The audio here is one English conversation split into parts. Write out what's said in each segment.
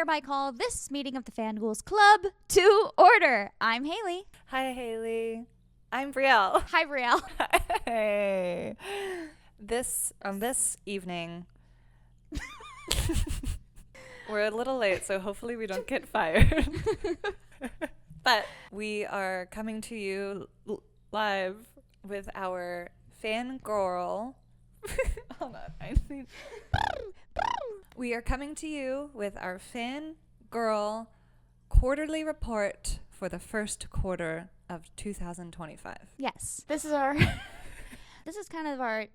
hereby call this meeting of the FanGhouls Club to order. I'm Haley. Hi, Haley. I'm Brielle. Hi, Brielle. Hey. This evening, we're a little late, so hopefully we don't get fired. But we are coming to you live with our fangirl. Hold on, we are coming to you with our fangirl quarterly report for the first quarter of 2025. Yes, this is our. This is kind of our.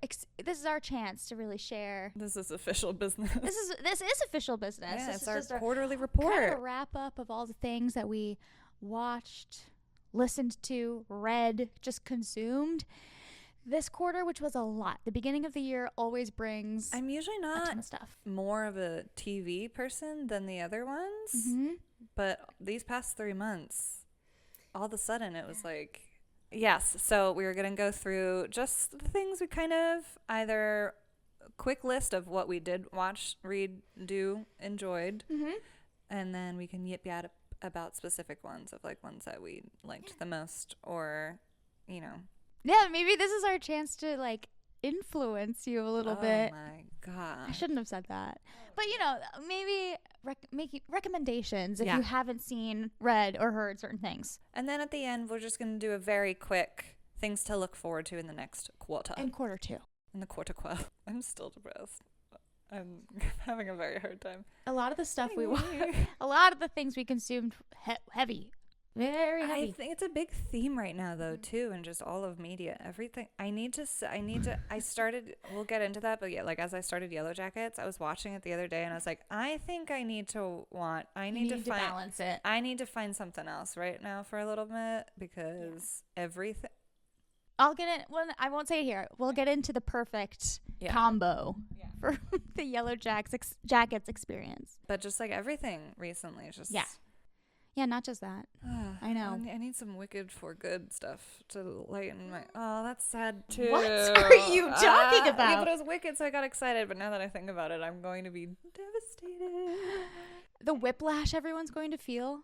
This is our chance to really share. This is official business. This is official business. Yeah, this it's is our just quarterly report. Kind of a wrap up of all the things that we watched, listened to, read, just consumed this quarter, which was a lot. The beginning of the year always brings. I'm usually not a ton of stuff. More of a TV person than the other ones, but these past 3 months, all of a sudden it was like. Yes, so we were going to go through just the things we kind of either quick list of what we did watch, read, do, enjoyed, and then we can yip yap about specific ones of like ones that we liked the most or, you know. Yeah, maybe this is our chance to like influence you a little bit. Oh my God. I shouldn't have said that. But, you know, maybe make recommendations if you haven't seen, read, or heard certain things. And then at the end, we're just going to do a very quick things to look forward to in the next quarter. In quarter two. In the quarter. I'm still depressed. I'm having a very hard time. A lot of the stuff a lot of the things we consumed heavy. Very heavy. I think it's a big theme right now, though, too, and just all of media. Everything. I started, we'll get into that, but yeah, like as I started Yellowjackets, I was watching it the other day, and I was like, I think I need to balance it. I need to find something else right now for a little bit, because everything. I'll get in, well, I won't say it here. We'll get into the perfect combo for the Yellowjackets experience. But just like everything recently, just. Yeah, not just that. I know. I need some Wicked for Good stuff to lighten my. Oh, that's sad too. What are you talking about? Yeah, but it was Wicked, so I got excited. But now that I think about it, I'm going to be devastated. The whiplash everyone's going to feel.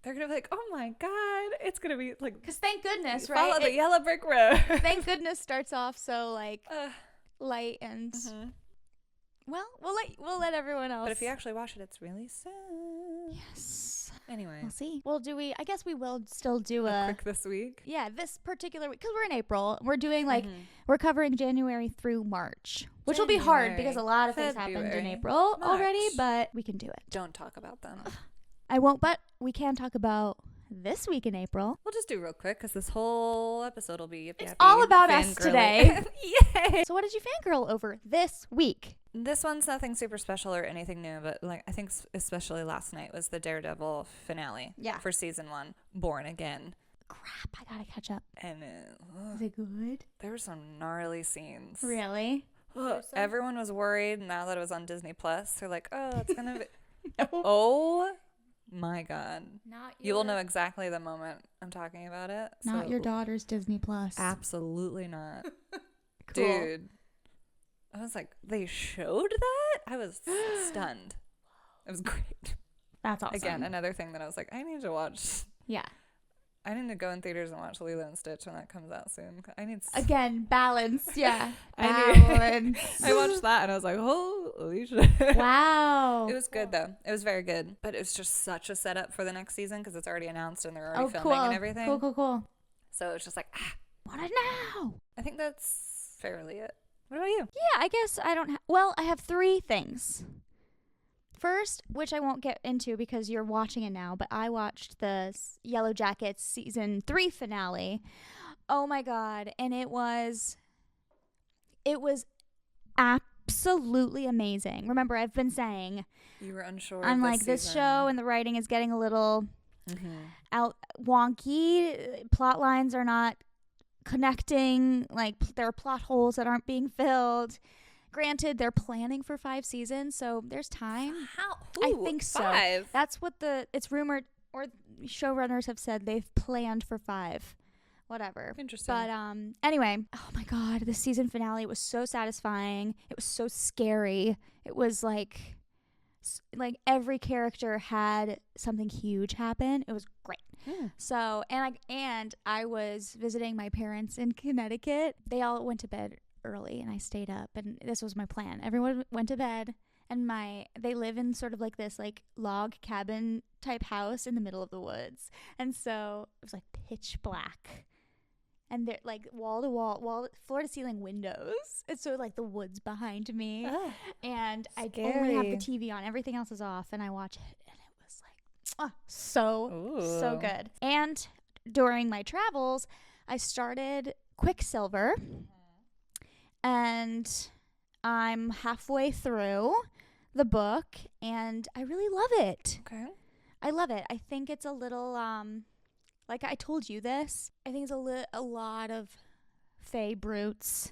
They're going to be like, oh my God. It's going to be like. Because thank goodness, follow right? the yellow brick road. Thank goodness starts off so like light and. Well, we'll let everyone else. But if you actually watch it, it's really sad. Yes. Anyway. We'll see. I guess we will still do a quick this week. Yeah, this particular week. Because we're in April. We're doing we're covering January through March. Which will be hard because a lot of things happened in April already. But we can do it. Don't talk about them. I won't, but we can talk about this week in April. We'll just do real quick because this whole episode will be It's all about us today. Yay! So what did you fangirl over this week? This one's nothing super special or anything new, but like I think especially last night was the Daredevil finale for season 1, Born Again. Crap, I gotta catch up. And is it good? There were some gnarly scenes. Really? Everyone was worried now that it was on Disney Plus. They're like, oh, it's gonna be oh my God. You will know exactly the moment I'm talking about it. Not your daughter's Disney Plus. Absolutely not. Cool. Dude. I was like, they showed that? I was stunned. It was great. That's awesome. Again, another thing that I was like, I need to watch. Yeah. I need to go in theaters and watch Lilo and Stitch when that comes out soon. Again, balance. Yeah. Balance. I watched that and I was like, holy shit. Wow. It was good though. It was very good. But it was just such a setup for the next season because it's already announced and they're already filming and everything. Cool. So it's just like, what now? I think that's fairly it. What about you? Yeah, I guess I don't I have 3 things. First, which I won't get into because you're watching it now, but I watched the Yellowjackets season 3 finale. Oh my God. And it was absolutely amazing. Remember, I've been saying you were unsure. I'm like, this show and the writing is getting a little out wonky. Plot lines are not connecting, like there are plot holes that aren't being filled. Granted, they're planning for 5 seasons, so there's time. I think so. 5? That's what it's rumored, or showrunners have said they've planned for 5. Whatever. Interesting. But anyway, oh my God, the season finale was so satisfying. It was so scary. It was like like every character had something huge happen. It was great. So, and I was visiting my parents in Connecticut. They all went to bed early and I stayed up, and this was my plan. Everyone went to bed, and they live in sort of like this like log cabin type house in the middle of the woods. And so it was like pitch black. And they're like wall to wall, floor to ceiling windows. And so like the woods behind me. And scary. I only have the TV on. Everything else is off. And I watch it. And it was like, so good. And during my travels, I started Quicksilver. And I'm halfway through the book. And I really love it. Okay. I love it. I think it's a little... like I told you this, I think it's a lot of fey brutes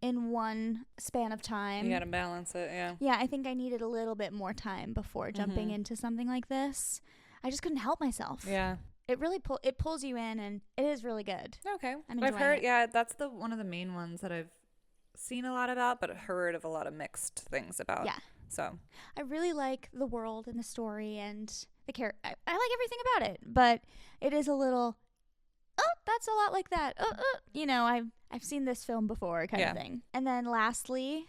in one span of time. You gotta balance it, yeah. Yeah, I think I needed a little bit more time before jumping into something like this. I just couldn't help myself. Yeah. It really pulls you in, and it is really good. Okay. I've heard, that's one of the main ones that I've seen a lot about, but heard of a lot of mixed things about. Yeah. So I really like the world and the story and the character. I like everything about it, but it is a little, that's a lot like that. You know, I've seen this film before kind of thing. And then lastly,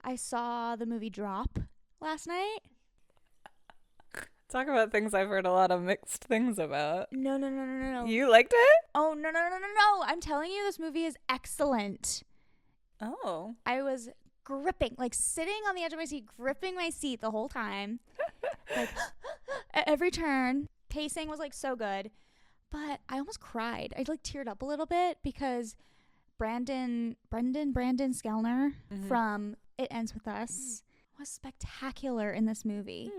I saw the movie Drop last night. Talk about things I've heard a lot of mixed things about. No. You liked it? Oh, no. I'm telling you, this movie is excellent. Oh. I was gripping, like sitting on the edge of my seat, gripping my seat the whole time. Like at every turn. Pacing was like so good. But I almost cried. I like teared up a little bit because Brandon Skellner from It Ends With Us was spectacular in this movie.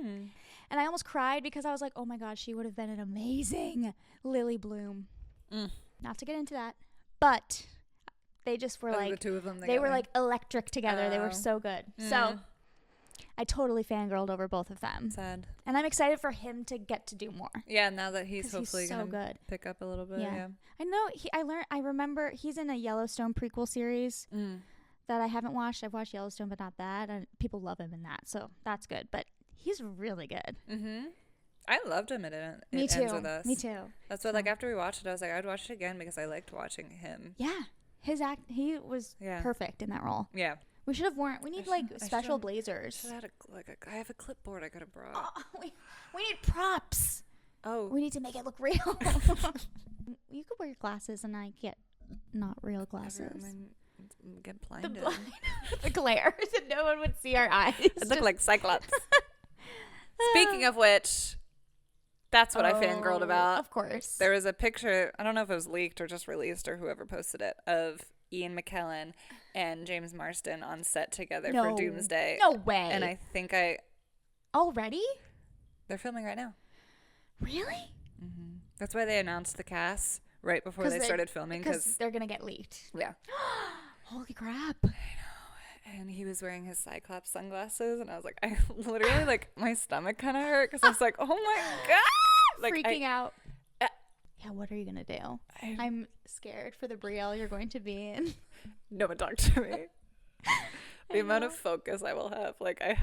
And I almost cried because I was like, oh my God, she would have been an amazing Lily Bloom. Not to get into that, but they just were like, the two of them they were like electric together. They were so good. So I totally fangirled over both of them. Sad. And I'm excited for him to get to do more. Yeah, now that he's hopefully so gonna pick up a little bit. Yeah. I know I remember he's in a Yellowstone prequel series that I haven't watched. I've watched Yellowstone, but not that. And people love him in that. So that's good. But he's really good. I loved him in It Ends With Us. Me too. That's what, like, after we watched it, I was like, I'd watch it again because I liked watching him. Yeah. He was perfect in that role. Yeah. We should have worn. We need like special blazers. I have a clipboard I could have brought. Oh, we need props. Oh. We need to make it look real. You could wear your glasses and I get not real glasses. Get blinded. The glare. So no one would see our eyes. It looked like Cyclops. Speaking of which, that's what I fangirled about. Of course. There was a picture, I don't know if it was leaked or just released or whoever posted it, of Ian McKellen and James Marsden on set together for Doomsday. No way. And I think Already? They're filming right now. Really? That's why they announced the cast right before they started filming. Because they're going to get leaked. Yeah. Holy crap. I know. And he was wearing his Cyclops sunglasses. And I was like, I literally, like, my stomach kind of hurt. Because I was like, oh my God. Like, freaking out. Yeah, what are you going to do? I'm scared for the Brielle you're going to be in. No one talk to me. The amount of focus I will have. Like, I'm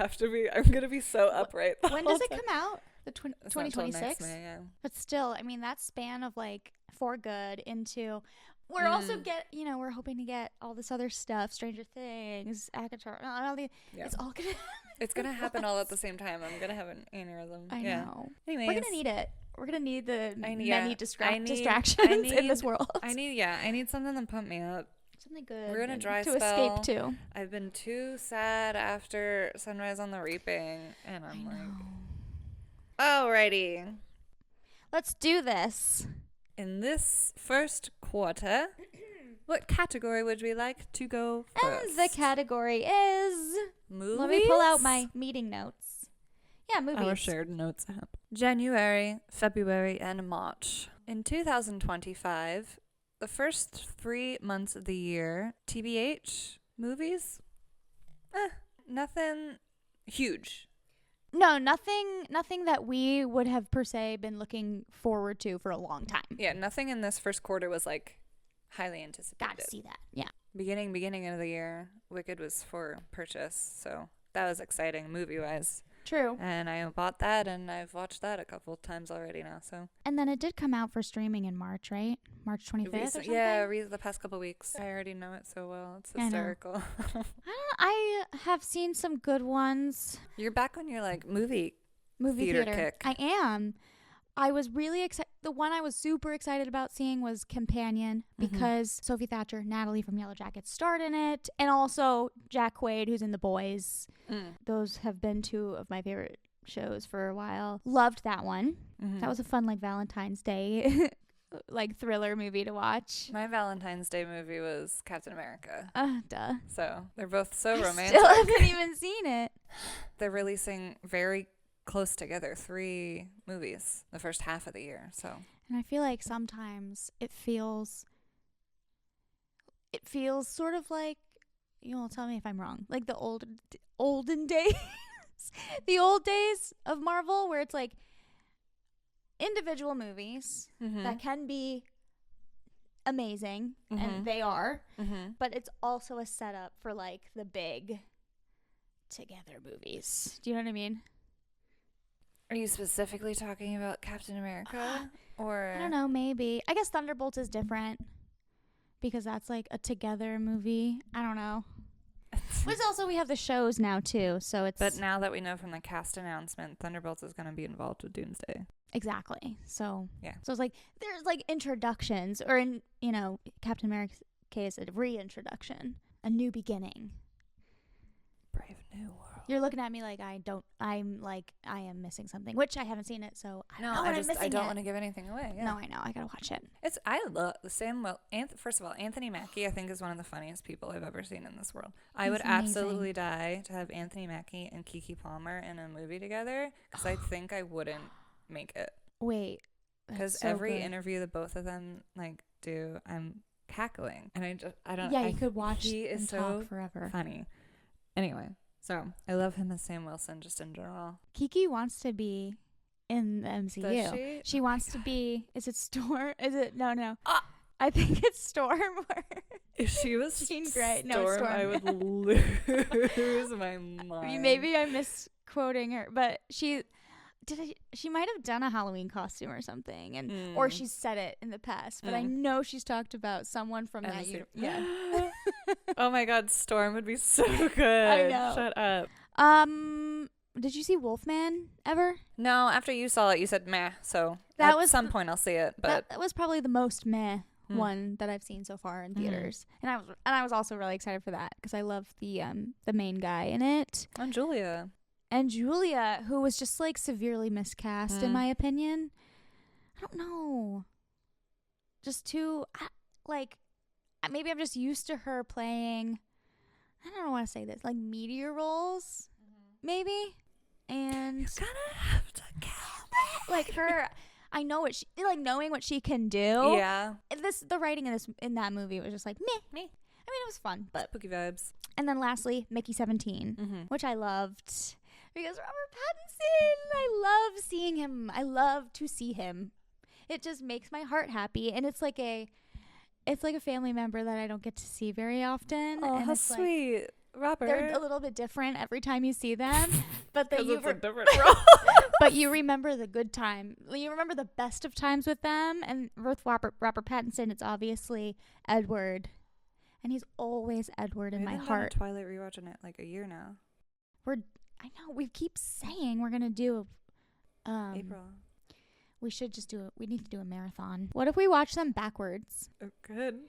going to be so upright. When does it come out? The 2026? May, yeah. But still, I mean, that span of like For Good into... We're also we're hoping to get all this other stuff, Stranger Things, Akatar, it's all gonna it's gonna happen all at the same time. I'm gonna have an aneurysm. I know. Anyways, we're gonna need it. We're gonna need the many distractions in this world. I need something to pump me up. Something good. We're in a dry to spell. escape to. I've been too sad after Sunrise on the Reaping, and I'm like, alrighty, let's do this. In this first quarter, what category would we like to go first? And the category is... Movies? Let me pull out my meeting notes. Yeah, movies. Our shared notes app. January, February, and March. In 2025, the first 3 months of the year, TBH, movies? Nothing huge. No, nothing that we would have per se been looking forward to for a long time. Yeah, nothing in this first quarter was like highly anticipated. Got to see that. Yeah. Beginning of the year, Wicked was for purchase, so that was exciting movie-wise. True. And I bought that, and I've watched that a couple times already now. So. And then it did come out for streaming in March, right? March 25th or something? Yeah, the past couple weeks. I already know it so well. It's hysterical. I have seen some good ones. You're back on your like movie theater kick. I am. I was really excited. The one I was super excited about seeing was Companion because Sophie Thatcher, Natalie from Yellowjackets starred in it, and also Jack Quaid, who's in The Boys. Those have been two of my favorite shows for a while. Loved that one. That was a fun like Valentine's Day like thriller movie to watch. My Valentine's Day movie was Captain America. Duh. So they're both so romantic. Still haven't even seen it. They're releasing very close together 3 movies the first half of the year. So. And I feel like sometimes it feels sort of like, you'll tell me if I'm wrong, like the olden days, the old days of Marvel, where it's like individual movies that can be amazing, and they are, but it's also a setup for like the big together movies. Do you know what I mean? Are you specifically talking about Captain America? Or I don't know, maybe. I guess Thunderbolts is different because that's like a together movie. I don't know. But also we have the shows now too, so it's. But now that we know from the cast announcement, Thunderbolts is going to be involved with Doomsday. Exactly. So yeah. So it's like there's like introductions, or in Captain America's case, a reintroduction, a new beginning. Brave new world. You're looking at me like I am missing something, which I haven't seen it, so I don't know what I'm missing. I don't want to give anything away. Yeah. No, I know. I gotta watch it. I love the same. Well, first of all, Anthony Mackie, I think, is one of the funniest people I've ever seen in this world. I would absolutely die to have Anthony Mackie and Keke Palmer in a movie together, because I think I wouldn't make it. Wait, because so every good. interview that both of them like do, I'm cackling, and I don't. Yeah, you could watch. He is so talk forever. Funny. Anyway. So, I love him as Sam Wilson just in general. Keke wants to be in the MCU. Does she? She wants to be, is it Storm? Is it, no. I think it's Storm. If she was Jean Grey. Storm, No, Storm. I would lose my mind. Maybe I'm misquoting her, but she might have done a Halloween costume or something, and or she's said it in the past, but I know she's talked about someone from that universe. Yeah. Oh my God, Storm would be so good. I know. Shut up. Did you see Wolfman ever? No, after you saw it, you said meh. So that at some point I'll see it. But that was probably the most meh one that I've seen so far in theaters, and I was also really excited for that because I love the main guy in it. And Julia. And Julia, who was just like severely miscast in my opinion. I don't know. Just too like. Maybe I'm just used to her playing, I don't want to say this, like meteor roles, maybe. And you're gonna have to count like her, I know what she, like knowing what she can do. Yeah. The writing in that movie was just like meh. I mean, it was fun, but spooky vibes. And then lastly, Mickey 17, which I loved because Robert Pattinson. I love seeing him. I love to see him. It just makes my heart happy, and it's like a family member that I don't get to see very often. Oh, and how sweet. Robert. They're a little bit different every time you see them. But it's a different role. But you remember the good time. You remember the best of times with them. And with Robert Pattinson, it's obviously Edward. And he's always Edward in my heart. Twilight rewatch in it like a year now. I know, we keep saying we're going to do April. We should just we need to do a marathon. What if we watch them backwards? Oh, good.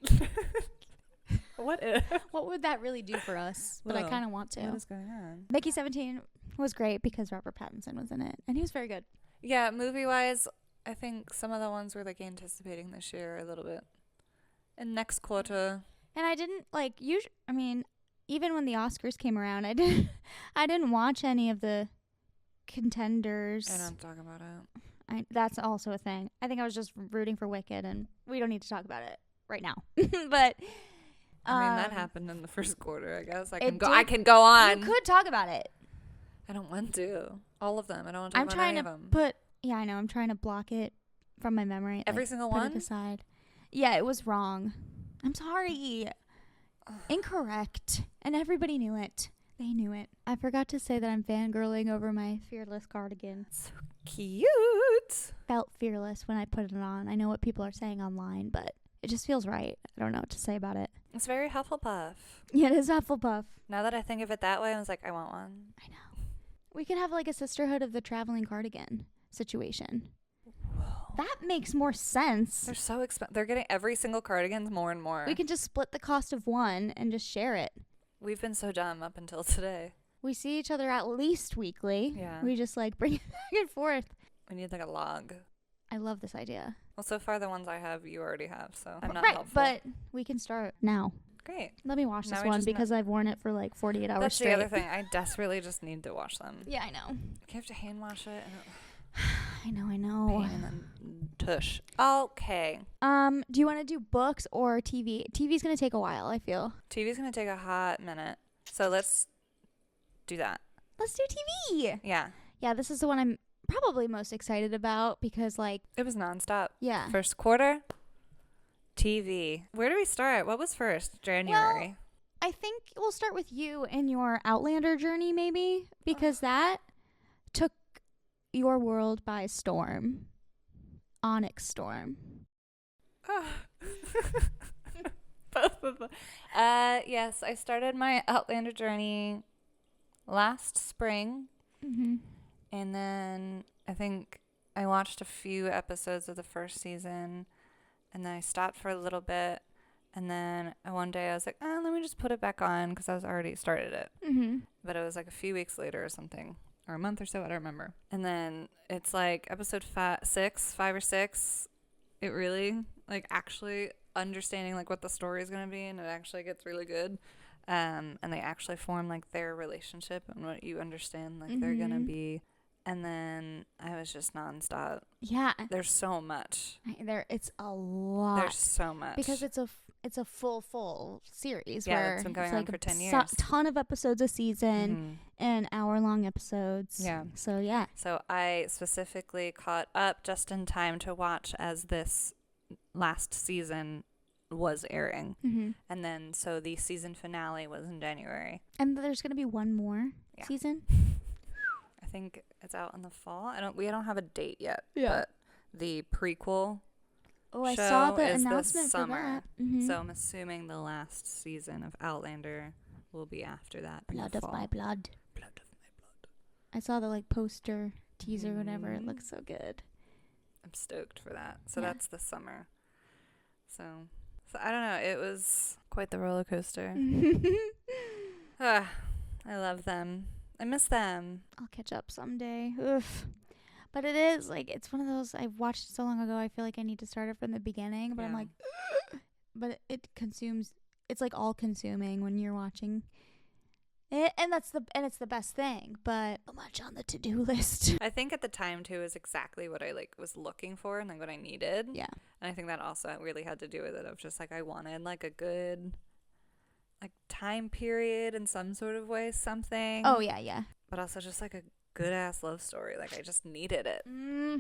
What if? What would that really do for us? But I kind of want to. What is going on? Mickey 17 was great because Robert Pattinson was in it. And he was very good. Yeah, movie-wise, I think some of the ones we're like anticipating this year a little bit. And next quarter. And I didn't even when the Oscars came around, I didn't watch any of the contenders. I don't talk about it. That's also a thing. I think I was just rooting for Wicked, and we don't need to talk about it right now. But I mean, that happened in the first quarter. I guess I can go on. You could talk about it. I don't want to. All of them. I don't want to talk about any of them. I know. I'm trying to block it from my memory. Every single one. Put it aside. Yeah, it was wrong. I'm sorry. Incorrect, and everybody knew it. They knew it. I forgot to say that I'm fangirling over my Fearless cardigan. So cute. Felt fearless when I put it on. I know what people are saying online, but it just feels right. I don't know what to say about it. It's very Hufflepuff. Yeah, it is Hufflepuff. Now that I think of it that way, I was like, I want one. I know. We could have like a sisterhood of the traveling cardigan situation. Whoa. That makes more sense. They're so expensive. They're getting every single cardigan's more and more. We can just split the cost of one and just share it. We've been so dumb up until today. We see each other at least weekly. Yeah. We just like bring it back and forth. We need like a log. I love this idea. Well, so far the ones I have, you already have, so I'm not right, helpful. but we can start now. Great. Let me wash this one because I've worn it for like 48 hours That's straight. the other thing. I desperately just need to wash them. Yeah, I know. You have to hand wash it. I know. Pain and then tush. Okay. Do you want to do books or TV? TV's going to take a while, I feel. TV's going to take a hot minute. So let's do that. Let's do TV. Yeah. Yeah, this is the one I'm probably most excited about because like it was nonstop. Yeah. First quarter, TV. Where do we start? What was first? January. Well, I think we'll start with you and your Outlander journey maybe because that took your world by storm. Onyx Storm. Both of them. Yes, I started my Outlander journey last spring. Mm-hmm. And then I think I watched a few episodes of the first season. And then I stopped for a little bit. And then one day I was like, let me just put it back on because I was already started it. Mm-hmm. But it was like a few weeks later or something. Or a month or so, I don't remember. And then it's like episode 5 or 6. It really, like, actually understanding, like, what the story is going to be. And it actually gets really good. And they actually form, like, their relationship and what you understand, like, they're going to be. And then I was just nonstop. Yeah. There's so much. It's a lot. There's so much. Because it's a full series. Yeah, where it's been going it's on like for 10 years. A ton of episodes a season and hour-long episodes. Yeah. So, yeah. So I specifically caught up just in time to watch as this last season was airing. Mm-hmm. And then so the season finale was in January. And there's going to be one more season? I think it's out in the fall. We don't have a date yet. Yeah. But the prequel I show saw the is announcement this summer. for that. Mm-hmm. So I'm assuming the last season of Outlander will be after that. Blood of my blood. Blood of my blood. I saw the like poster, teaser, whatever. It looks so good. I'm stoked for that. So that's the summer. So I don't know. It was quite the roller coaster. I love them. I miss them. I'll catch up someday. Oof. But it is like it's one of those I watched so long ago. I feel like I need to start it from the beginning. But I'm like, but it consumes. It's like all consuming when you're watching it, and it's the best thing. But so much on the to-do list. I think at the time too is exactly what I like was looking for and like what I needed. Yeah. And I think that also really had to do with it of just like I wanted like a good like time period in some sort of way, something. Oh yeah. But also just like a good ass love story. Like I just needed it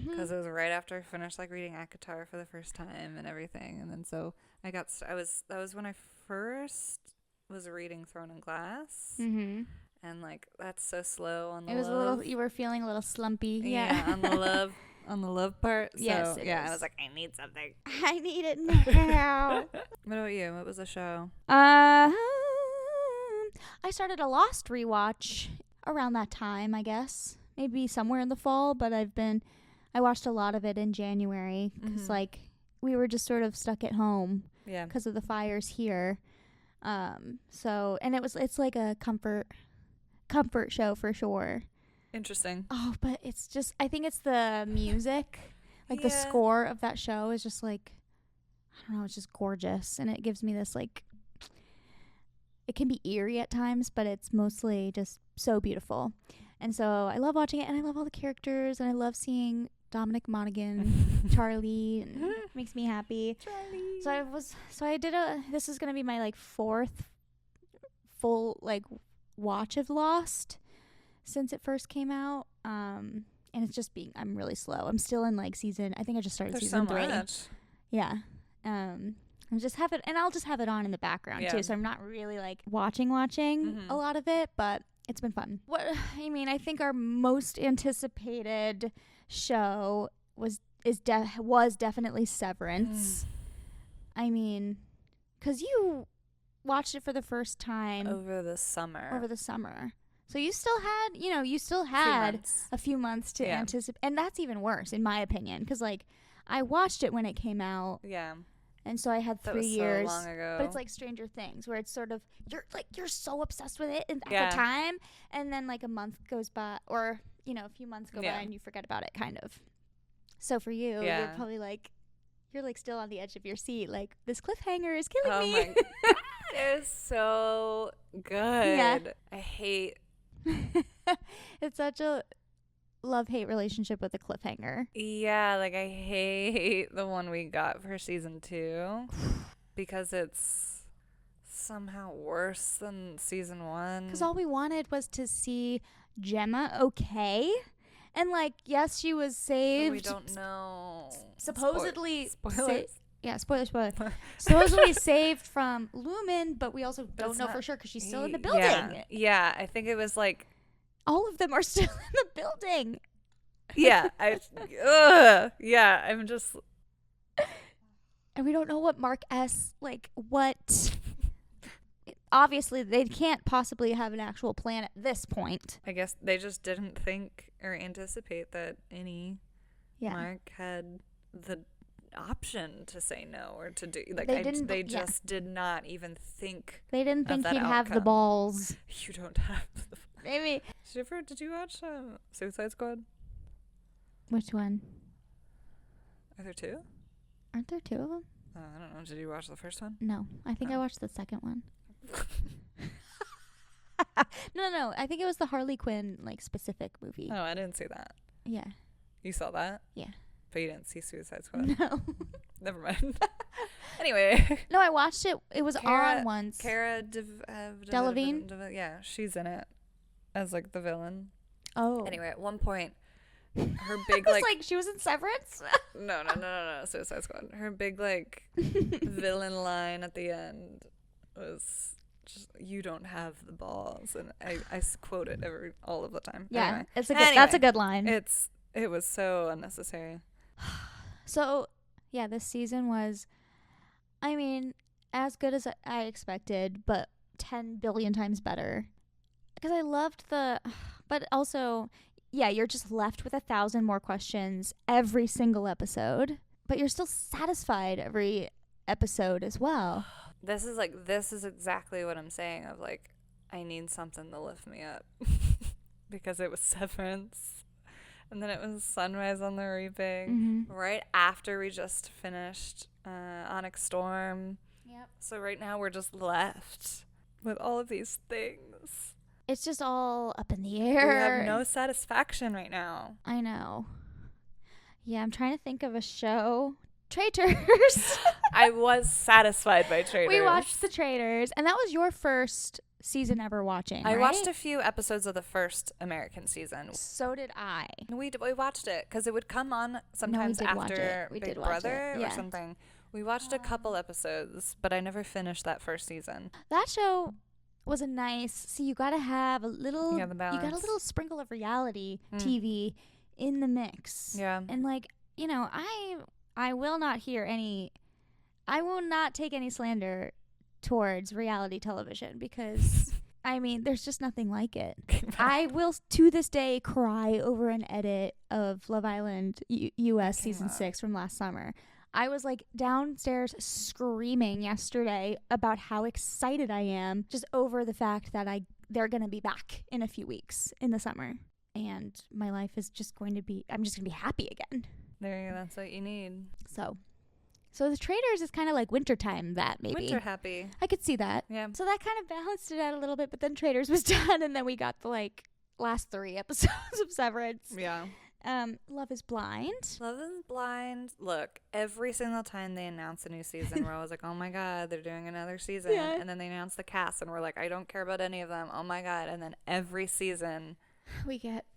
because it was right after I finished like reading ACOTAR for the first time and everything. And then so that was when I first was reading Throne and Glass. Mm-hmm. And like that's so slow on the It was love. a little. You were feeling a little slumpy. Yeah, on the love part. So, Yes, I was like, I need something. I need it now. What about you? What was the show? I started a Lost rewatch around that time, I guess. Maybe somewhere in the fall, but I watched a lot of it in January because like we were just sort of stuck at home because of the fires here. So, and it's like a comfort show for sure. Interesting. Oh, but it's just, I think it's the music, like the score of that show is just like, I don't know, it's just gorgeous. And it gives me this like, it can be eerie at times, but it's mostly just so beautiful. And so I love watching it and I love all the characters and I love seeing Dominic Monaghan, Charlie, and it makes me happy. Charlie. This is going to be my like 4th full like watch of Lost since it first came out. And it's just I'm really slow. I'm still in like I think I just started season 3. Much. Yeah. And And I'll just have it on in the background too. So I'm not really like watching a lot of it, but it's been fun. I think our most anticipated show was definitely Severance. I mean, because you watched it for the first time over the summer. So you still had, a few months to anticipate. And that's even worse, in my opinion, because, like, I watched it when it came out. Yeah. And so I had 3 years. So long ago. But it's like Stranger Things, where it's sort of, you're so obsessed with it at the time. And then, like, a month goes by, or, a few months go by and you forget about it, kind of. So for you, you're probably like, you're like still on the edge of your seat, like, this cliffhanger is killing me. My God. It is so good. Yeah. I hate. It's such a love-hate relationship with a cliffhanger. Yeah, like, I hate the one we got for season 2 because it's somehow worse than season 1. Because all we wanted was to see Gemma okay. And, like, yes, she was saved. We don't know. Supposedly. Spoilers. Spoiler. Supposedly saved from Lumen, but we also don't know for sure because she's still in the building. Yeah, I think it was, like. All of them are still in the building. Yeah. I'm just. And we don't know what Mark S. Like, what. Obviously, they can't possibly have an actual plan at this point. I guess they just didn't think or anticipate that any Mark had the option to say no or to do. Like, they just did not even think. They didn't think he'd have the balls. You don't have the. Maybe. Did you watch Suicide Squad? Which one? Are there 2? Aren't there 2 of them? I don't know. Did you watch the first one? No. I think I watched the second one. No. I think it was the Harley Quinn, like, specific movie. Oh, I didn't see that. Yeah. You saw that? Yeah. But you didn't see Suicide Squad? No. Never mind. Anyway. No, I watched it. It was on once. Cara Delevingne? Yeah, she's in it as, like, the villain. Oh. Anyway, at one point, her big, like she was in Severance? No. Suicide Squad. Her big, like, villain line at the end was just, "You don't have the balls," and I quote it all of the time. Yeah, anyway. That's a good line. It was so unnecessary. So yeah, this season was, I mean, as good as I expected, but 10 billion times better. Because I loved but also, yeah, you're just left with 1,000 more questions every single episode, but you're still satisfied every episode as well. This is exactly what I'm saying of, like, I need something to lift me up. Because it was Severance, and then it was Sunrise on the Reaping, right after we just finished Onyx Storm. Yep. So right now we're just left with all of these things. It's just all up in the air. We have no satisfaction right now. I know. Yeah, I'm trying to think of a show. Traitors. I was satisfied by Traitors. We watched the Traitors, and that was your first season ever watching, I right? watched a few episodes of the first American season. So did I. We watched it because it would come on sometimes after Big Brother or something. We watched a couple episodes, but I never finished that first season. That show was a nice. See, you gotta have a little. Yeah, the balance. You got a little sprinkle of reality TV in the mix. Yeah. And, like, I will not hear any. I will not take any slander towards reality television because, I mean, there's just nothing like it. I will, to this day, cry over an edit of Love Island US season 6 from last summer. I was, like, downstairs screaming yesterday about how excited I am just over the fact that they're going to be back in a few weeks in the summer. And my life is just going to be, I'm just going to be happy again. There you go. That's what you need. So the Traitors is kind of like wintertime, that maybe. Winter happy. I could see that. Yeah. So that kind of balanced it out a little bit, but then Traitors was done, and then we got the, like, last 3 episodes of Severance. Yeah. Love is Blind. Love is Blind. Look, every single time they announce a new season, we're always like, oh my God, they're doing another season. Yeah. And then they announce the cast, and we're like, I don't care about any of them. Oh my God. And then every season,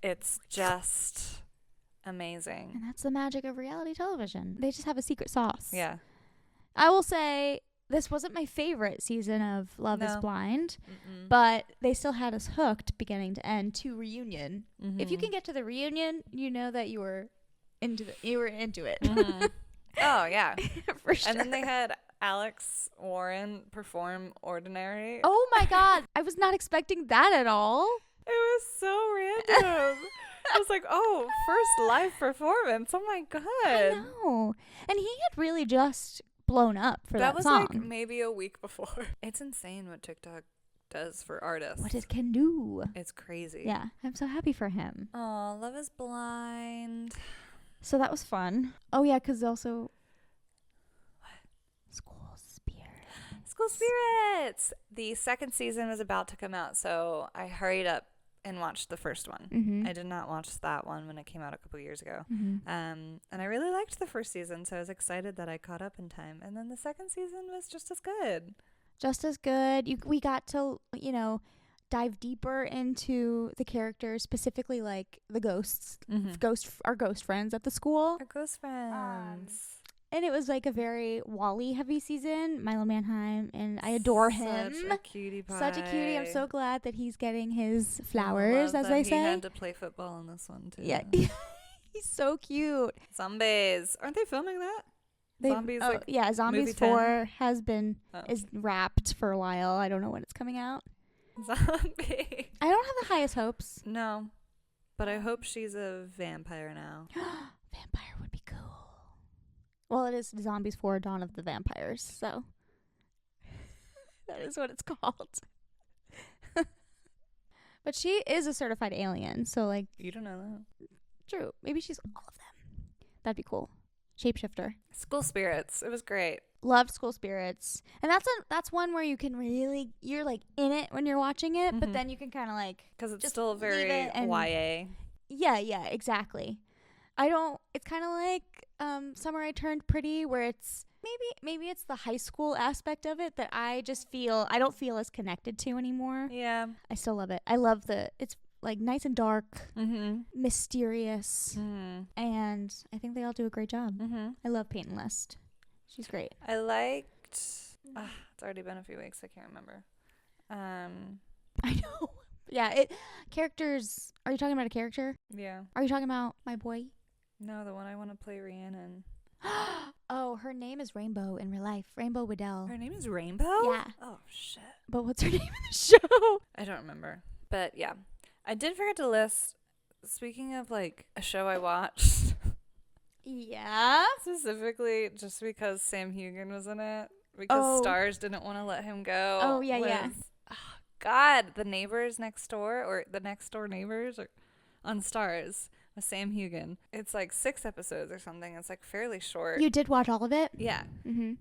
it's just amazing. And that's the magic of reality television. They just have a secret sauce. Yeah. I will say this wasn't my favorite season of Love is Blind, but they still had us hooked beginning to end to reunion. If you can get to the reunion, you know that you were into it. Oh, yeah. For sure. And then they had Alex Warren perform Ordinary. Oh my God. I was not expecting that at all. It was so random. I was like, oh, first live performance. Oh my God. I know. And he had really just blown up for that song. That was like maybe a week before. It's insane what TikTok does for artists. What it can do. It's crazy. Yeah. I'm so happy for him. Oh, Love is Blind. So that was fun. Oh yeah, because also School Spirits. The second season was about to come out, so I hurried up and watched the first one. I did not watch that one when it came out a couple years ago. And I really liked the first season, so I was excited that I caught up in time. And then the second season was just as good. We got to, dive deeper into the characters, specifically like the ghosts, our ghost friends at the school. Our ghost friends. And it was like a very Wally heavy season. Milo Manheim, and I adore him. Such a cutie pie. Such a cutie. I'm so glad that he's getting his flowers, as they say. He had to play football in this one too. Yeah, he's so cute. Zombies. Aren't they filming that? Zombies. Zombies 4 is wrapped for a while. I don't know when it's coming out. Zombie. I don't have the highest hopes. No, but I hope she's a vampire now. Vampire would be cool. Well, it is Zombies 4 Dawn of the Vampires, so that is what it's called. But she is a certified alien, so like... You don't know that. True. Maybe she's all of them. That'd be cool. Shapeshifter. School Spirits. It was great. Loved School Spirits. And that's one where you can really... You're like in it when you're watching it, but then you can kind of like... Because it's still very YA. Yeah, exactly. It's kind of like Summer I Turned Pretty, where it's maybe it's the high school aspect of it that I don't feel as connected to anymore. Yeah. I still love it. I love it's like nice and dark, mysterious, and I think they all do a great job. I love Peyton List. She's great. I liked, it's already been a few weeks, I can't remember. I know. Yeah, characters, are you talking about a character? Yeah. Are you talking about my boy? No, the one I want to play Rhiannon. Oh, her name is Rainbow in real life. Rainbow Waddell. Her name is Rainbow? Yeah. Oh, shit. But what's her name in the show? I don't remember. But, yeah. I did forget to list, speaking of, like, a show I watched. Yeah? Specifically just because Sam Heughan was in it. Because Stars didn't want to let him go. Oh, yeah. Oh, God, The Neighbors Next Door, or The Next Door Neighbors, or on Stars. With Sam Heughan. It's like 6 episodes or something. It's like fairly short. You did watch all of it? Yeah.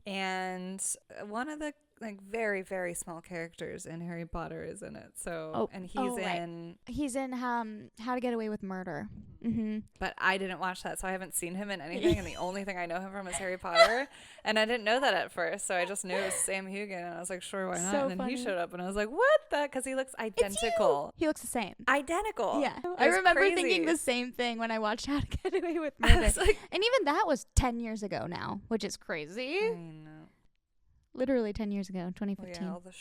And one of the like very, very small characters in Harry Potter is in it. So and he's in How to Get Away with Murder. But I didn't watch that, so I haven't seen him in anything, and the only thing I know him from is Harry Potter. And I didn't know that at first, so I just knew it was Sam Heughan, and I was like, sure, why not? So and then funny. he showed up, and I was like, what the? Because he looks identical. He looks the same. Identical. Yeah. I remember thinking the same thing when I watched How to Get Away with Murder. And even that was 10 years ago now, which is crazy. I know. Literally 10 years ago, 2015. Well, yeah,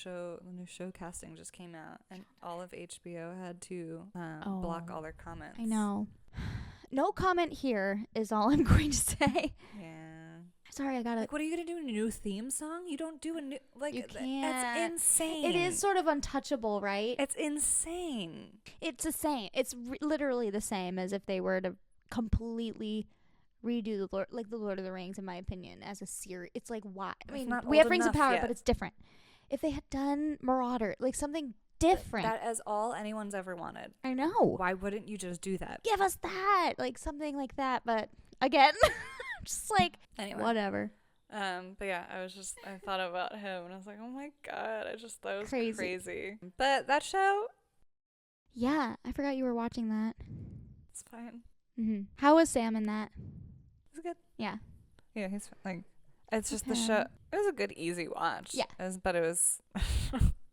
the new show casting just came out, and all of HBO had to block all their comments. I know. No comment here is all I'm going to say. Yeah. Sorry, I got it. Like, what are you going to do? A new theme song? You don't do a new... Like, you can't. That's insane. It is sort of untouchable, right? It's insane. It's the same. It's literally the same as if they were to completely redo the Lord of the Rings, in my opinion, as a series. It's like, why? I mean, we have Rings of Power, but it's different. If they had done Marauder, like something different. That is all anyone's ever wanted. I know. Why wouldn't you just do that? Give us that, like something like that. But again, just like anyway. Whatever. But yeah, I thought about him, and I was like, oh my God, that was crazy. But that show. Yeah, I forgot you were watching that. It's fine. How was Sam in that? It's good. Yeah. Yeah, he's like, it's just the show. It was a good, easy watch. Yeah. But it was.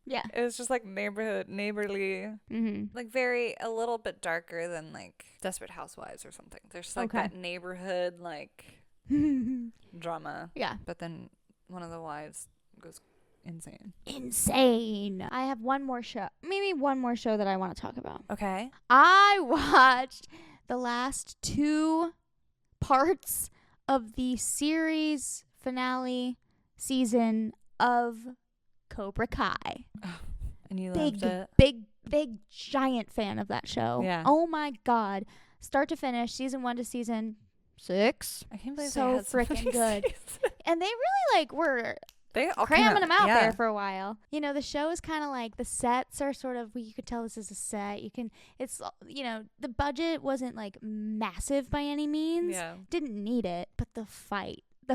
Yeah. It was just like neighborly, like a little bit darker than like Desperate Housewives or something. There's like that neighborhood like drama. Yeah. But then one of the wives goes insane. I have one more show that I want to talk about. Okay. I watched the last 2 parts of the series finale season of Cobra Kai. Oh, and you loved it. Big giant fan of that show. Yeah. Oh my god, start to finish, season 1 to season 6. I can't believe so freaking good. And they really were cramming them out there for a while. The show is kind of like, the sets are sort of, you could tell this is a set. The budget wasn't like massive by any means. Yeah. Didn't need it, but the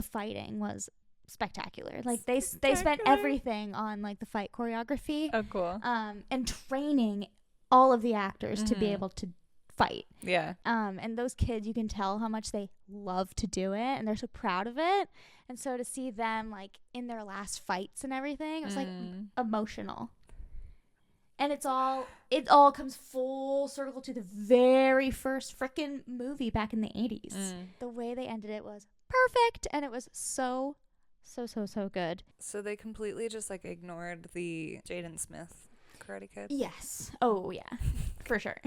fighting was spectacular. Like they spent everything on like the fight choreography. Oh, cool. And training all of the actors to be able to fight. Yeah. And those kids, you can tell how much they love to do it, and they're so proud of it. And so to see them like in their last fights and everything, it was like emotional. And it all comes full circle to the very first frickin' movie back in the 80s. The way they ended it was perfect, and it was so good. So they completely just like ignored the Jaden Smith Karate Kid? Yes. Oh yeah. For sure.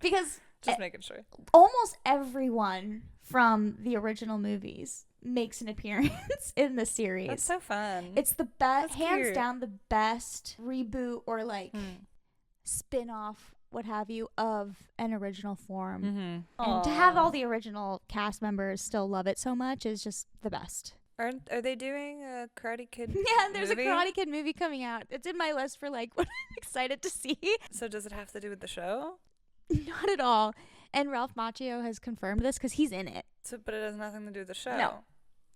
Because just making sure. Almost everyone from the original movies makes an appearance in the series. That's so fun. It's the best, hands down, the best reboot or like spin-off, what have you, of an original form. And to have all the original cast members still love it so much is just the best. Are they doing a Karate Kid Yeah, there's movie? a Karate Kid movie coming out. It's in my list for like what I'm excited to see. So does it have to do with the show? Not at all. And Ralph Macchio has confirmed this because he's in it. So, but it has nothing to do with the show. No.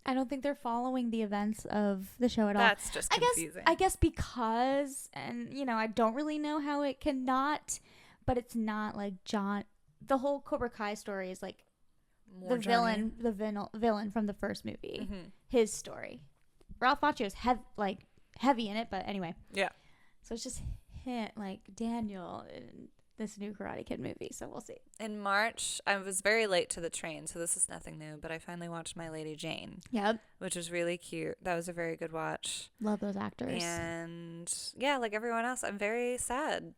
I don't think they're following the events of the show at all. That's just confusing. I guess because, and I don't really know how it cannot, but it's not like John. The whole Cobra Kai story is like More the Johnny. villain from the first movie. His story. Ralph Macchio is heavy in it, but anyway. Yeah. So it's just like Daniel in this new Karate Kid movie, so we'll see. In March, I was very late to the train, so this is nothing new, but I finally watched My Lady Jane. Yep. Which was really cute. That was a very good watch. Love those actors. And yeah, like everyone else, I'm very sad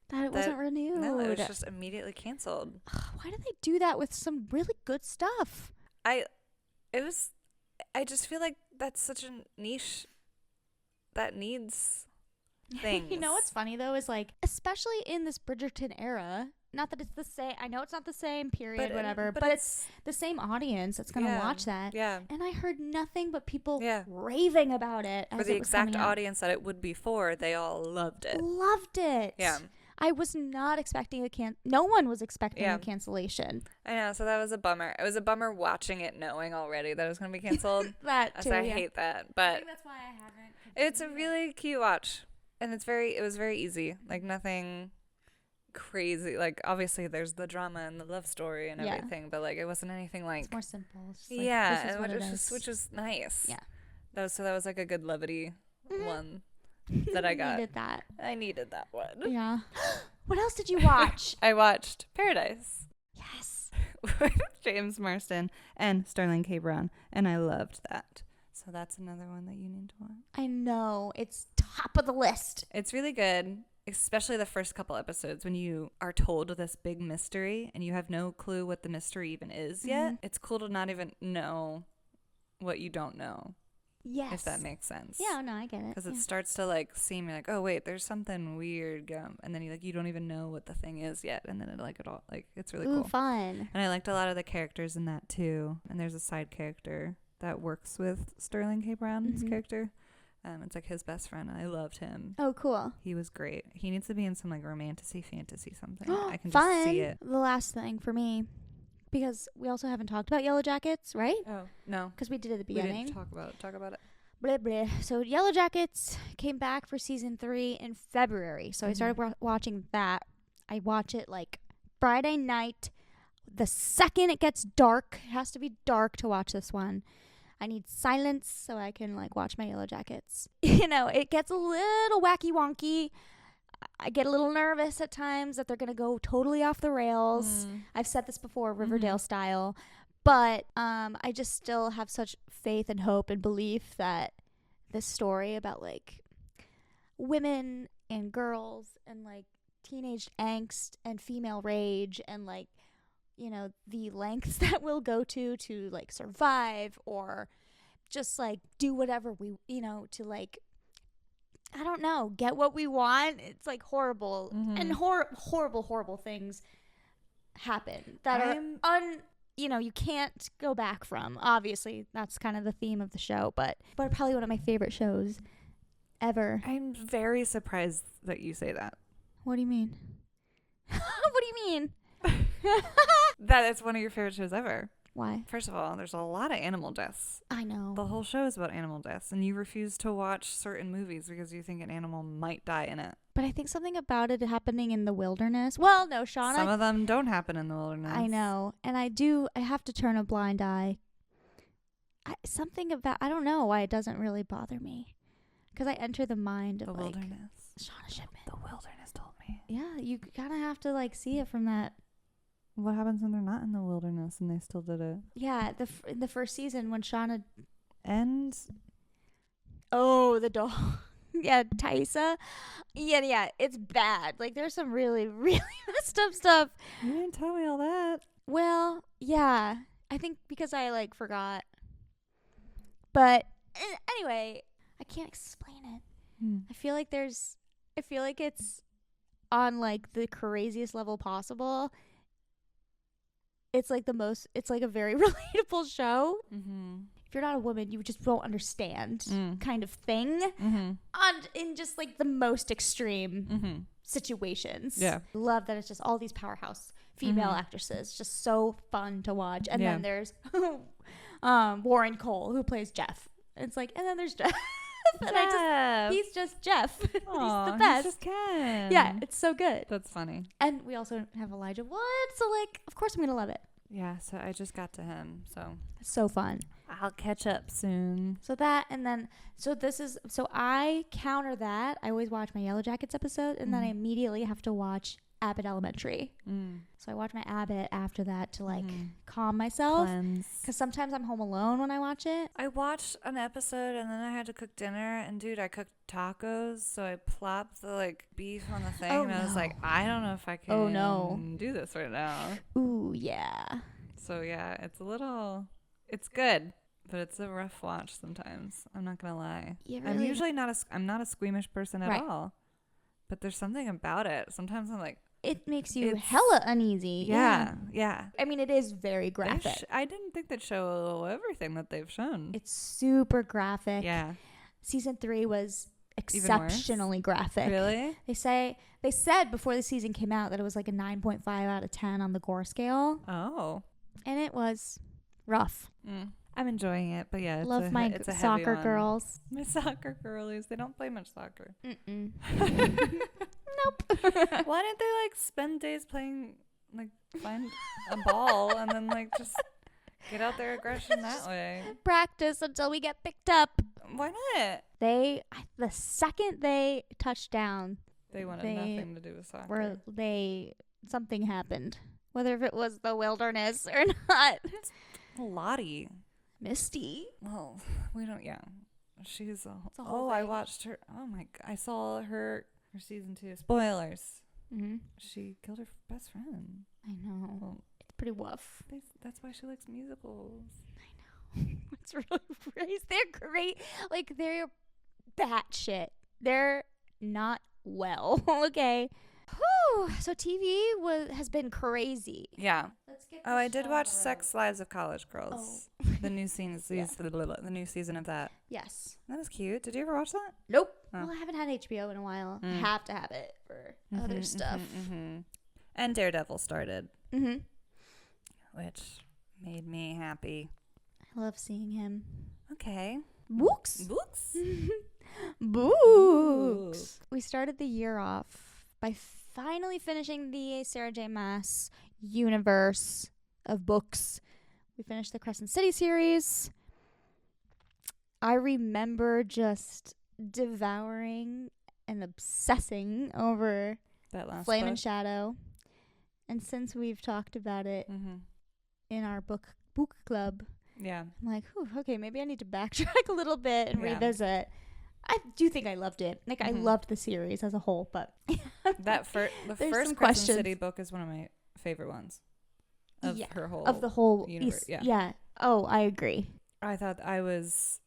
that it wasn't renewed. No, it was just immediately canceled. Why did they do that with some really good stuff? I just feel like that's such a niche that needs things. What's funny though is like, especially in this Bridgerton era, not that it's the same, I know it's not the same period, but it's the same audience that's gonna watch that. Yeah. And I heard nothing but people raving about it as for the it was exact coming out. audience that it would be for. They all loved it. Loved it. Yeah. I was not expecting no one was expecting a cancellation. I know, so that was a bummer. It was a bummer watching it knowing already that it was going to be canceled. That too, I hate that. But I think that's why I haven't. It's a really cute watch. And it was very easy. Like nothing crazy. Like obviously there's the drama and the love story and everything, but like it wasn't anything like it's more simple. It's like, which is nice. Yeah. That was like a good levity one that I got. I needed that one. Yeah. What else did you watch? I watched Paradise. Yes. With James Marsden and Sterling K. Brown, and I loved that. So that's another one that you need to watch. I know. It's top of the list. It's really good, especially the first couple episodes when you are told this big mystery and you have no clue what the mystery even is yet. It's cool to not even know what you don't know. Yes. If that makes sense. Yeah, no, I get it. Because it starts to like seem like, oh wait, there's something weird, and then you don't even know what the thing is yet, and then it's really cool. Fun. And I liked a lot of the characters in that too. And there's a side character that works with Sterling K. Brown's character. It's like his best friend, and I loved him. Oh, cool. He was great. He needs to be in some like fantasy something. I can just see it. The last thing for me. Because we also haven't talked about Yellowjackets, right? Oh, no. Because we did at the beginning. We didn't talk about it. Blah, blah. So Yellowjackets came back for season 3 in February. So I started watching that. I watch it like Friday night. The second it gets dark, it has to be dark to watch this one. I need silence so I can like watch my Yellowjackets. It gets a little wacky wonky. I get a little nervous at times that they're going to go totally off the rails. I've said this before, Riverdale style. But I just still have such faith and hope and belief that this story about like women and girls and like teenage angst and female rage and like, you know, the lengths that we'll go to like survive or just like do whatever we, you know, to like, I don't know, get what we want. It's like horrible and horrible things happen that are you know, you can't go back from. Obviously, that's kind of the theme of the show, but probably one of my favorite shows ever. I'm very surprised that you say that. What do you mean? What do you mean? That it's one of your favorite shows ever. Why? First of all, there's a lot of animal deaths. I know. The whole show is about animal deaths, and you refuse to watch certain movies because you think an animal might die in it. But I think something about it happening in the wilderness. Well, no, Shauna. Some of them don't happen in the wilderness. I know. And I have to turn a blind eye. Something about, I don't know why it doesn't really bother me. Because I enter the mind of the like wilderness. Shauna Shipman. The wilderness told me. Yeah, you kind of have to like see it from that. What happens when they're not in the wilderness and they still did it? Yeah, in the first season when Shauna... And... Oh, the dog. Yeah, Taisa. Yeah, it's bad. Like, there's some really, really messed up stuff. You didn't tell me all that. Well, yeah. I think because I, like, forgot. But, anyway, I can't explain it. I feel like it's on, like, the craziest level possible. It's, like, it's, like, a very relatable show. If you're not a woman, you just won't understand kind of thing. In just like the most extreme situations. Yeah. Love that it's just all these powerhouse female actresses. Just so fun to watch. And then there's Warren Cole, who plays Jeff. It's like, and then there's Jeff. And he's just Jeff. He's the best. He's just Ken. Yeah, it's so good. That's funny. And we also have Elijah Wood. So like, of course I'm going to love it. Yeah, so I just got to him. So it's so fun. I'll catch up soon. So that, and then, so I counter that. I always watch my Yellowjackets episode, and then I immediately have to watch Abbott Elementary. So I watch my Abbott after that to like calm myself. Because sometimes I'm home alone when I watch it. I watched an episode and then I had to cook dinner, and dude, I cooked tacos, so I plopped the like beef on the thing, and I was like, I don't know if I can do this right now. Ooh, yeah. So yeah, it's good, but it's a rough watch sometimes. I'm not gonna lie. I'm usually I'm not a squeamish person at all, but there's something about it. Sometimes I'm like, it makes you hella uneasy. Yeah. I mean, it is very graphic. I didn't think they'd show everything that they've shown. It's super graphic. Yeah. Season 3 was exceptionally graphic. Really? They said before the season came out that it was like a 9.5 out of 10 on the gore scale. Oh. And it was rough. I'm enjoying it, but yeah, love my soccer girls. My soccer girlies. They don't play much soccer. Nope. Why didn't they like spend days playing, like find a ball and then like just get out their aggression that way? Practice until we get picked up. Why not? The second they touched down, they wanted nothing to do with soccer. Something happened. Whether if it was the wilderness or not. Lottie. Misty. Well, we don't. Yeah, she's a whole I watched her. Oh my god, I saw her season 2. Spoilers. She killed her best friend. I know. Well, it's pretty rough. That's why she likes musicals. I know. It's really crazy. They're great. Like they're batshit. They're not well. Okay. Whew. So TV has been crazy. Yeah. Let's get I did watch Sex Lives of College Girls. The new season, the new season of that. Yes. That was cute. Did you ever watch that? Nope. Oh. Well, I haven't had HBO in a while. I have to have it for other stuff. And Daredevil started. Which made me happy. I love seeing him. Okay. Books. We started the year off by finally finishing the Sarah J. Maas universe of books. We finished the Crescent City series. I remember just devouring and obsessing over that last Flame book. and Shadow. And since we've talked about it in our book book club. Yeah. I'm like, okay, maybe I need to backtrack a little bit and revisit. I do think I loved it. Like, I loved the series as a whole, but the first Crescent City book is one of my favorite ones of the whole universe. Yeah. Oh, I agree. I thought I was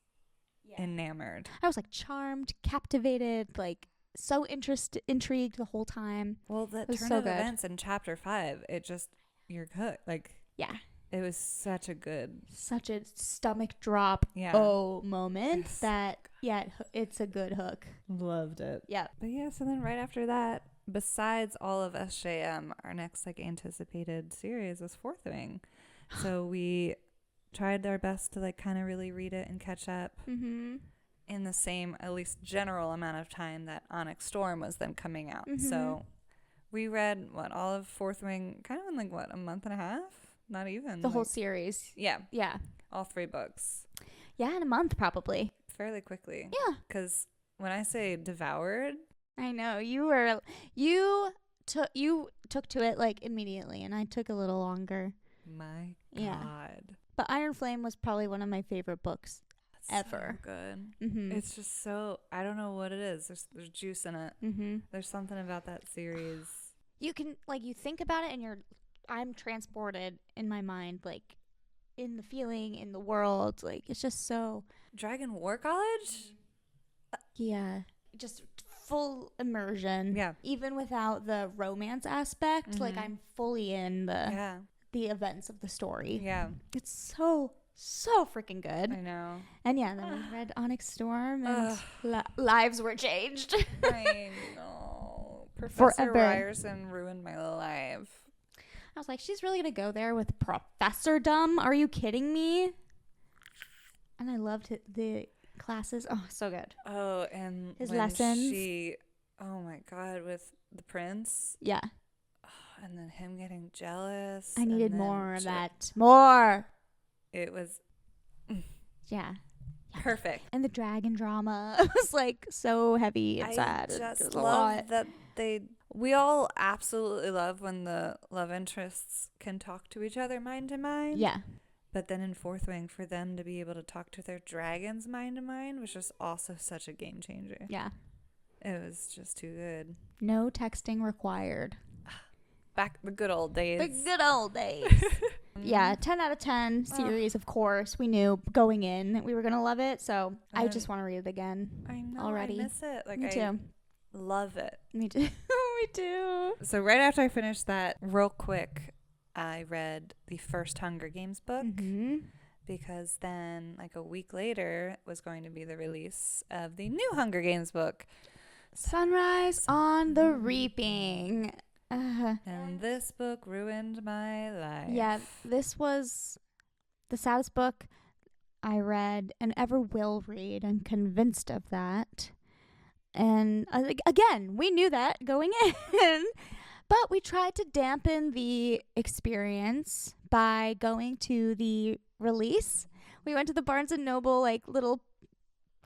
enamored. I was like charmed, captivated, like so intrigued the whole time. Well, the turn of events in chapter 5, you're good. Like, yeah. It was such a stomach drop moment it's a good hook. Loved it. Yeah. But yeah, so then right after that, besides all of SJM, our next like anticipated series was Fourth Wing. So we tried our best to like kind of really read it and catch up in the same, at least general amount of time that Onyx Storm was then coming out. So we read all of Fourth Wing kind of in like a month and a half? Not even. The whole series. Yeah. Yeah. All 3 books. Yeah, in a month probably. Fairly quickly. Yeah. Because when I say devoured. I know. You took to it like immediately, and I took a little longer. My God. Yeah. But Iron Flame was probably one of my favorite books ever. So good. It's just so, I don't know what it is. There's juice in it. There's something about that series. You can, like, you think about it and I'm transported in my mind, like, in the feeling, in the world. Like, it's just so. Dragon War College? Yeah. Just full immersion. Yeah. Even without the romance aspect, like, I'm fully in the events of the story. Yeah. It's so freaking good. I know. And yeah, then we read Onyx Storm and lives were changed. I know. Professor Ryerson ruined my life. I was like, she's really going to go there with Professor-dom? Are you kidding me? And I loved the classes. Oh, so good. Oh, and his lessons. Oh my God, with the prince. Yeah. Oh, and then him getting jealous. I needed more of that. More. It was. Yeah. Perfect. And the dragon drama was like so heavy and sad. I just love that we all absolutely love when the love interests can talk to each other mind to mind. Yeah. But then in Fourth Wing, for them to be able to talk to their dragons mind to mind was just also such a game changer. Yeah. It was just too good. No texting required. Back the good old days. The good old days. Yeah, 10 out of 10 series, of course. We knew going in that we were going to love it, so I just want to read it again. I know, already. I miss it. Like, Me too. Love it. Me too. Me too. So right after I finished that, real quick, I read the first Hunger Games book because then, like a week later, was going to be the release of the new Hunger Games book. Sunrise on the Reaping. And this book ruined my life. Yeah, this was the saddest book I read and ever will read. I'm convinced of that. And again, we knew that going in. But we tried to dampen the experience by going to the release. We went to the Barnes & Noble, like, little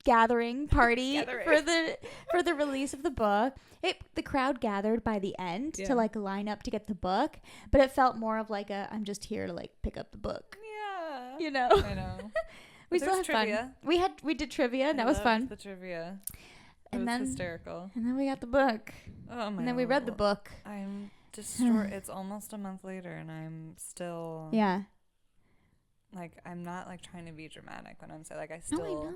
gathering party for the release of the book. The crowd gathered by the end to like line up to get the book, but it felt more of like I'm just here to like pick up the book. Yeah, you know. I know. We still had trivia. Fun. We did trivia and that was fun. The trivia. It was hysterical. And then we got the book. Oh my! And then we read the book. I'm destroyed. It's almost a month later, and I'm still. Yeah. Like, I'm not, like, trying to be dramatic when I'm saying, like, I still,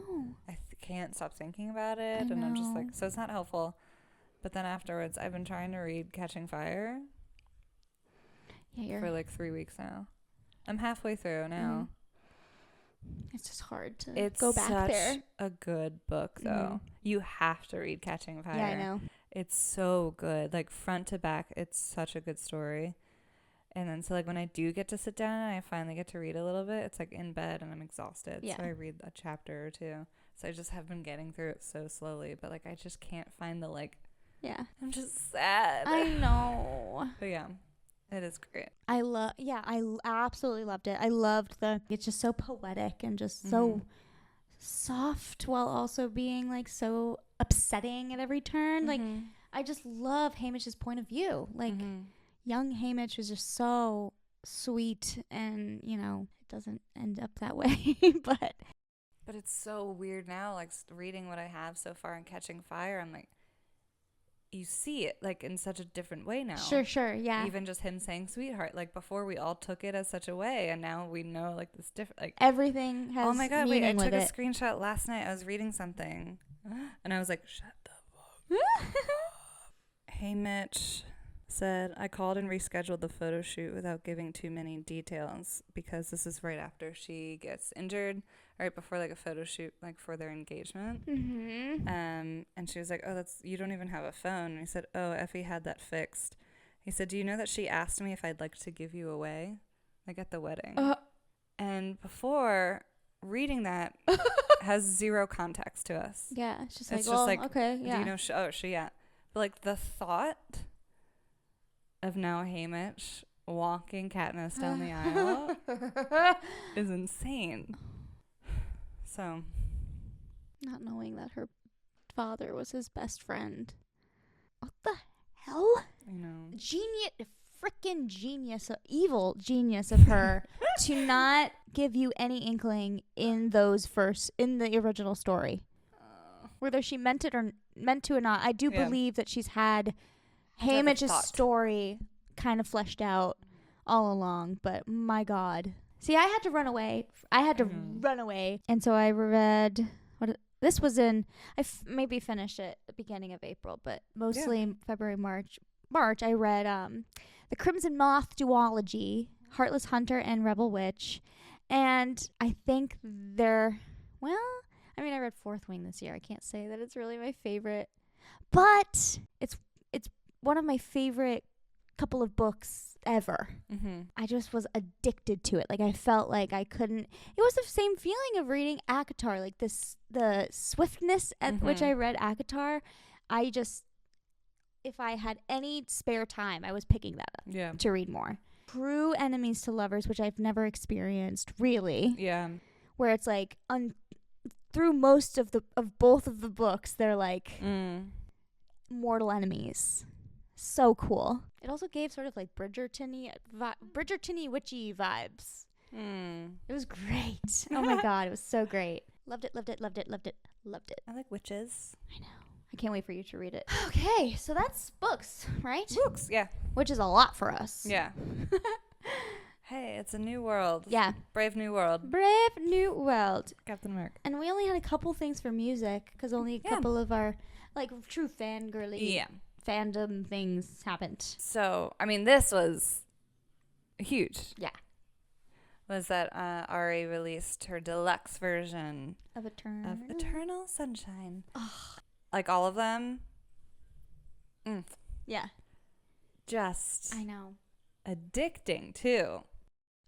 I can't stop thinking about it, and I'm just, like, so it's not helpful. But then afterwards, I've been trying to read Catching Fire for, like, 3 weeks now. I'm halfway through now. It's just hard to go back there. It's such a good book, though. You have to read Catching Fire. Yeah, I know. It's so good. Like, front to back, it's such a good story. And then, so, like, when I do get to sit down and I finally get to read a little bit, it's, like, in bed and I'm exhausted. Yeah. So I read a chapter or two. So I just have been getting through it so slowly. But, like, I just can't find the, like... Yeah. I'm just sad. I know. But, yeah. It is great. I absolutely loved it. I loved it's just so poetic and just so soft while also being, like, so upsetting at every turn. Like, I just love Hamish's point of view. Like... young Hamish was just so sweet, and it doesn't end up that way. But it's so weird now, like reading what I have so far and Catching Fire. I'm like, you see it like in such a different way now. Sure, yeah. Even just him saying sweetheart, like before we all took it as such a way, and now we know like this different, like everything has. Oh my god! Wait, I took a it. screenshot last night. I was reading something, and I was like, shut the fuck up. Hey Mitch said, I called and rescheduled the photo shoot without giving too many details because this is right after she gets injured, right before like a photo shoot, like for their engagement. Mm-hmm. And she was like, oh, you don't even have a phone. And he said, oh, Effie had that fixed. He said, do you know that she asked me if I'd like to give you away, like at the wedding? And before reading that has zero context to us. Yeah, it's just it's like, just like, okay, yeah. Do you know she yeah. But like the thought of now Haymitch walking Katniss down the aisle is insane. So, not knowing that her father was his best friend. What the hell? I know. Freaking genius, evil genius of her to not give you any inkling in the original story. Whether she meant to or not, I do believe that she's had Haymitch's story kind of fleshed out all along, but my god. See, I had to run away. And so I read this was in, maybe finished it at the beginning of April, but mostly February, March, I read the Crimson Moth Duology, Heartless Hunter and Rebel Witch. And I think I read Fourth Wing this year. I can't say that it's really my favorite, but it's one of my favorite couple of books ever. Mm-hmm. I just was addicted to it. Like I felt like I couldn't. It was the same feeling of reading ACOTAR. Like the swiftness at which I read ACOTAR. If I had any spare time, I was picking that up to read more. True enemies to lovers, which I've never experienced really. Yeah, where it's like through most of both of the books, they're like mortal enemies. So cool. It also gave sort of like Bridgerton-y witchy vibes. It was great. Oh my god, it was so great. Loved it. I like witches. I know. I can't wait for you to read it. Okay, so that's books, right? Books, yeah. Which is a lot for us. Yeah. Hey, it's a new world. Yeah. Brave new world. Brave new world. Captain America. And we only had a couple things for music because only a couple of our like true fangirly fandom things happened. So, this was huge. Yeah. Was that Ari released her deluxe version of Eternal Sunshine. Oh. Like all of them. Yeah. Just. I know. Addicting too.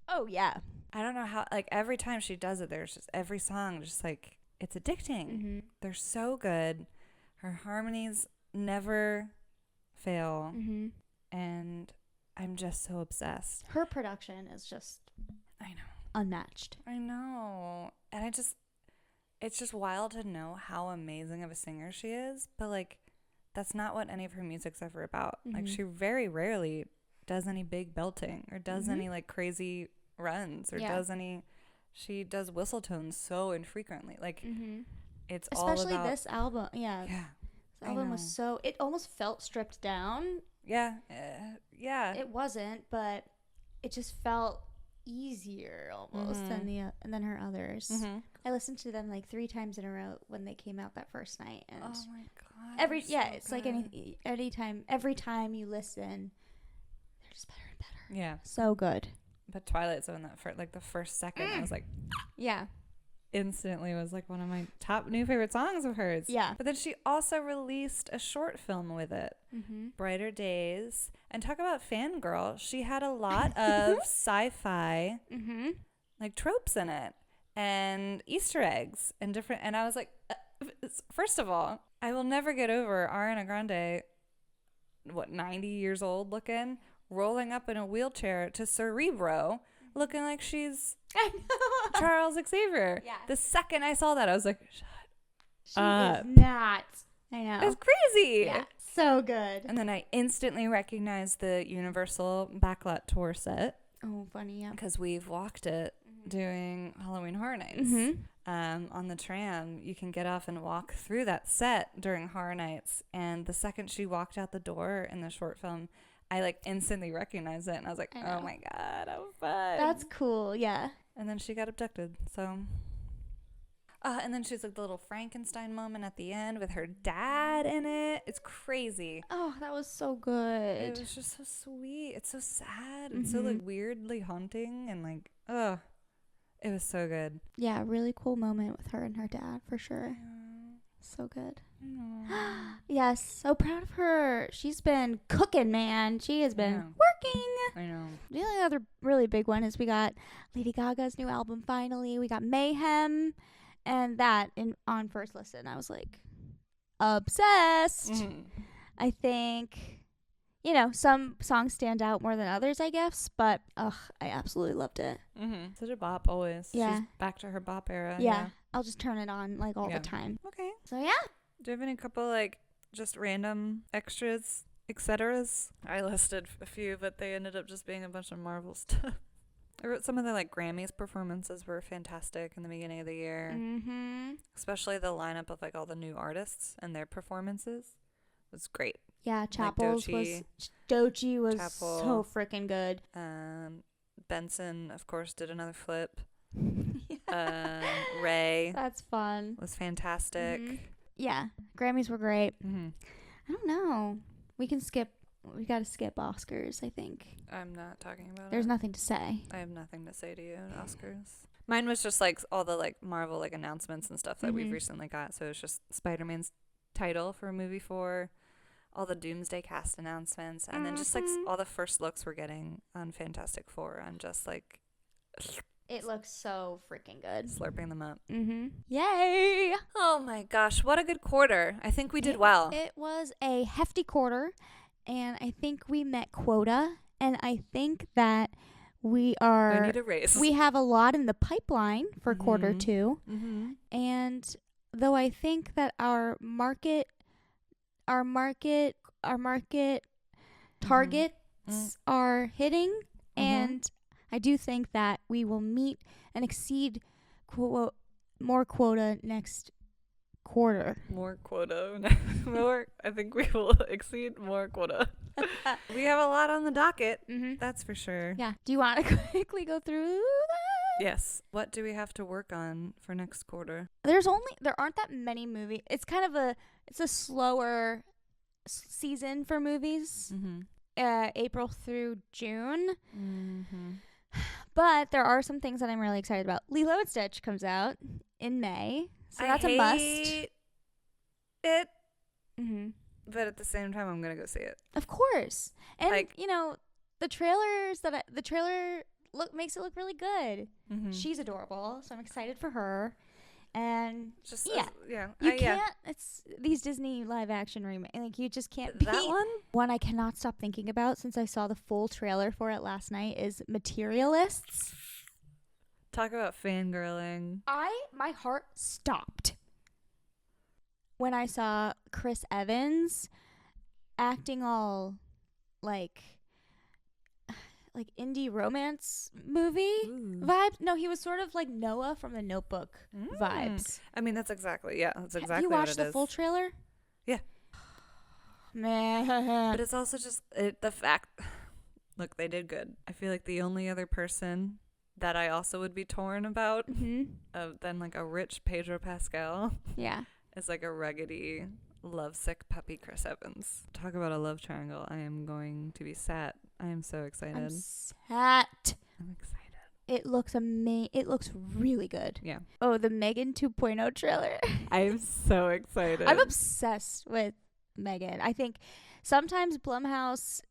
Oh yeah. I don't know how, like every time she does it, there's just every song just like, it's addicting. Mm-hmm. They're so good. Her harmonies never fail. Mm-hmm. And I'm just so obsessed. Her production is just, I know, unmatched. I know. And it's just wild to know how amazing of a singer she is. But like, that's not what any of her music's ever about. Mm-hmm. Like she very rarely does any big belting or does any like crazy runs or she does whistle tones so infrequently. Like it's especially all about this album. Yeah. This album was so, it almost felt stripped down. Yeah. It wasn't, but it just felt easier almost than her others. I listened to them like 3 times in a row when they came out that first night, and oh my god, it's good. Like every time you listen, they're just better and better. Yeah, so good. But Twilight Zone, that for like the first second, I was like, instantly was like one of my top new favorite songs of hers. Yeah. But then she also released a short film with it, Brighter Days. And talk about fangirl. She had a lot of sci-fi like tropes in it and Easter eggs and different. And I was like, first of all, I will never get over Ariana Grande, 90 years old looking, rolling up in a wheelchair to Cerebro, looking like she's Charles Xavier. Yeah. The second I saw that, I was like, shut up. She is not. I know. It's crazy. Yeah. So good. And then I instantly recognized the Universal Backlot Tour set. Oh, funny, yeah. Because we've walked it during Halloween Horror Nights. On the tram, you can get off and walk through that set during Horror Nights. And the second she walked out the door in the short film, I like instantly recognized it. And I was like, oh my God, how fun. That's cool, yeah. And then she got abducted, so... and then she's like the little Frankenstein moment at the end with her dad in it. It's crazy. Oh, that was so good. It was just so sweet. It's so sad. It's so like weirdly haunting and like, it was so good. Yeah, really cool moment with her and her dad for sure. So good. Yes, so proud of her. She's been cooking, man. She has been working. I know. The only other really big one is we got Lady Gaga's new album finally. We got Mayhem. And that on first listen, I was like, obsessed. I think, some songs stand out more than others, I guess. But, I absolutely loved it. Such a bop always. Yeah. She's back to her bop era. Yeah. I'll just turn it on like all the time. Okay. So, yeah. Do you have any couple like just random extras, etceteras? I listed a few, but they ended up just being a bunch of Marvel stuff. I wrote some of the like Grammys performances were fantastic in the beginning of the year. Especially the lineup of like all the new artists and their performances was great. Yeah, Chapel's Doechii was so freaking good. Benson, of course, did another flip. Ray. That's fun. Was fantastic. Yeah, Grammys were great. I don't know. We got to skip Oscars, I think. I'm not talking about There's nothing to say. I have nothing to say to you at Oscars. Mine was just like all the like Marvel like announcements and stuff that we've recently got. So it's just Spider-Man's title for movie 4, all the Doomsday cast announcements, and then just like all the first looks we're getting on Fantastic Four. I'm just like... It looks so freaking good. Slurping them up. Yay! Oh my gosh, what a good quarter. I think we did well. It was a hefty quarter, and I think we met quota, and I think that we need a raise. We have a lot in the pipeline for quarter 2, and though I think that our market targets are hitting, and I do think that we will meet and exceed more quota next quarter. More quota. I think we will exceed more quota. We have a lot on the docket. That's for sure. Yeah. Do you want to quickly go through that? Yes. What do we have to work on for next quarter? There aren't that many movies. It's kind of a slower season for movies. April through June. But there are some things that I'm really excited about. Lilo and Stitch comes out in May, so that's a must. It. But at the same time, I'm gonna go see it. Of course, and the trailer makes it look really good. She's adorable, so I'm excited for her. And just you can't. It's these Disney live action remake. Like you just can't beat that one. One I cannot stop thinking about since I saw the full trailer for it last night is Materialists. Talk about fangirling. My heart stopped when I saw Chris Evans acting all like indie romance movie vibes. No, he was sort of like Noah from The Notebook vibes. I mean, that's exactly what it is. Have you watched the full trailer? Yeah. Man. But it's also just the fact, look, they did good. I feel like the only other person that I also would be torn about than like a rich Pedro Pascal is like a ruggedy, lovesick puppy Chris Evans. Talk about a love triangle. I am going to be sat. I am so excited. I'm excited. It looks amazing. It looks really good. Yeah. Oh, the Megan 2.0 trailer. I'm so excited. I'm obsessed with Megan. I think sometimes Blumhouse,